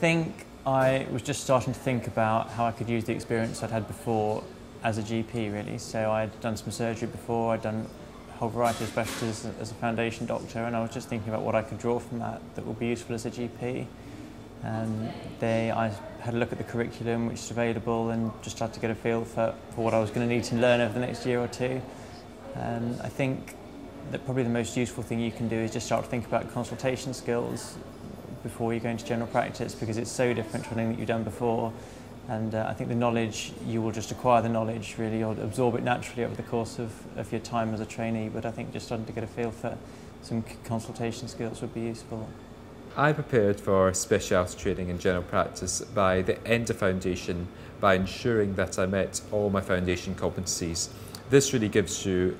think I was just starting to think about how I could use the experience I'd had before as a GP, really. So I'd done some surgery before, I'd done a whole variety of specialties as a foundation doctor, and I was just thinking about what I could draw from that would be useful as a GP. I had a look at the curriculum which is available and just tried to get a feel for what I was going to need to learn over the next year or two. I think that probably the most useful thing you can do is just start to think about consultation skills before you go into general practice, because it's so different to anything that you've done before. And I think the knowledge, you will just acquire the knowledge really, you'll absorb it naturally over the course of your time as a trainee, but I think just starting to get a feel for some consultation skills would be useful. I prepared for speciality training in general practice by the end of foundation by ensuring that I met all my foundation competencies. This really gives you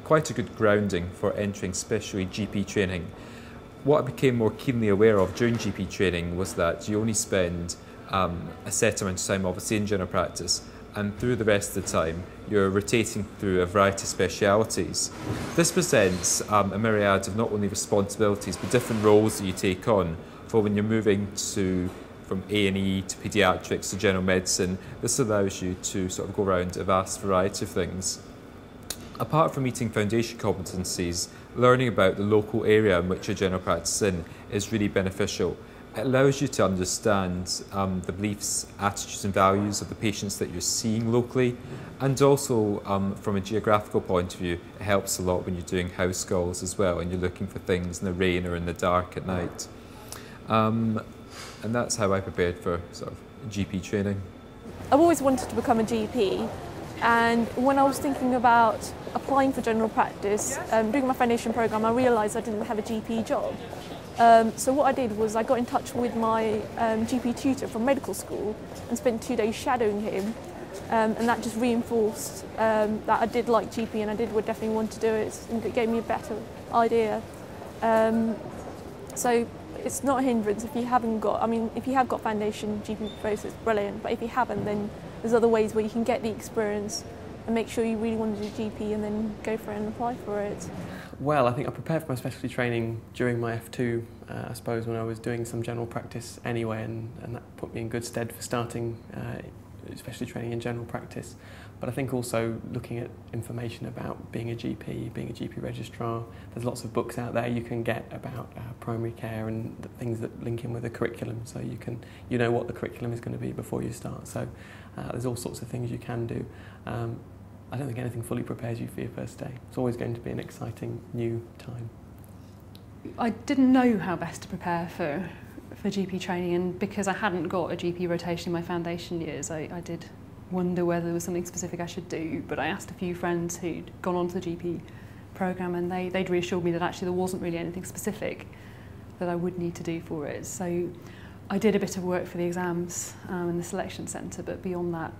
quite a good grounding for entering specialty GP training. What I became more keenly aware of during GP training was that you only spend a set amount of time obviously in general practice, and through the rest of the time you're rotating through a variety of specialities. This presents a myriad of not only responsibilities but different roles that you take on for when you're moving from A&E to paediatrics to general medicine. This allows you to sort of go around a vast variety of things. Apart from meeting foundation competencies, learning about the local area in which you're general practice in is really beneficial. It allows you to understand the beliefs, attitudes and values of the patients that you're seeing locally, and also from a geographical point of view, it helps a lot when you're doing house calls as well and you're looking for things in the rain or in the dark at night. And that's how I prepared for sort of GP training. I've always wanted to become a GP, and when I was thinking about applying for general practice, doing my foundation programme, I realised I didn't have a GP job. So what I did was I got in touch with my GP tutor from medical school and spent 2 days shadowing him, and that just reinforced that I did like GP and would definitely want to do it, and it gave me a better idea. So it's not a hindrance if you haven't got, if you have got foundation GP post, it's brilliant, but if you haven't, then there's other ways where you can get the experience and make sure you really want to do GP and then go for it and apply for it. Well, I think I prepared for my specialty training during my F2, I suppose, when I was doing some general practice anyway, and that put me in good stead for starting specialty training in general practice. But I think also looking at information about being a GP registrar, there's lots of books out there you can get about primary care and the things that link in with the curriculum, so you know what the curriculum is going to be before you start. So there's all sorts of things you can do. I don't think anything fully prepares you for your first day. It's always going to be an exciting new time. I didn't know how best to prepare for GP training, and because I hadn't got a GP rotation in my foundation years, I did wonder whether there was something specific I should do, but I asked a few friends who'd gone on to the GP programme, and they'd reassured me that actually there wasn't really anything specific that I would need to do for it. So I did a bit of work for the exams in the selection centre, but beyond that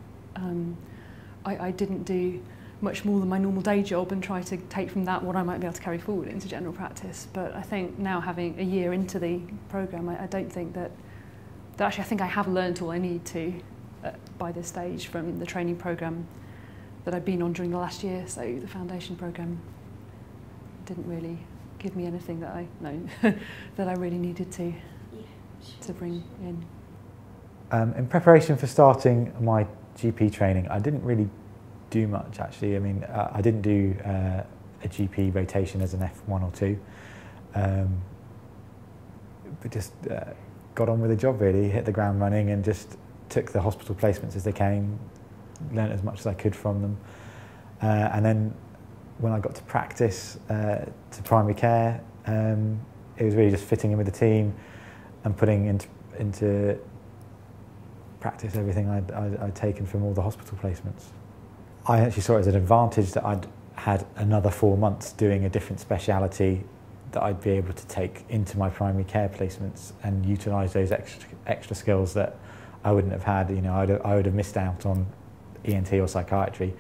I didn't do much more than my normal day job and try to take from that what I might be able to carry forward into general practice. But I think now, having a year into the programme, I don't think that actually I think I have learnt all I need to by this stage from the training programme that I've been on during the last year. So the foundation programme didn't really give me anything that I that I really needed to bring in. In preparation for starting my GP training, I didn't really do much actually. I didn't do a GP rotation as an F1 or 2, but just got on with the job really, hit the ground running and just took the hospital placements as they came, learnt as much as I could from them. And then when I got to practice, to primary care, it was really just fitting in with the team and putting into practice everything I'd taken from all the hospital placements. I actually saw it as an advantage that I'd had another 4 months doing a different speciality that I'd be able to take into my primary care placements and utilise those extra skills that I wouldn't have had. I would have missed out on ENT or psychiatry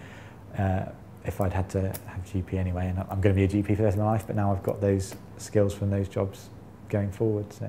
if I'd had to have GP anyway. And I'm going to be a GP for the rest of my life, but now I've got those skills from those jobs going forward. So.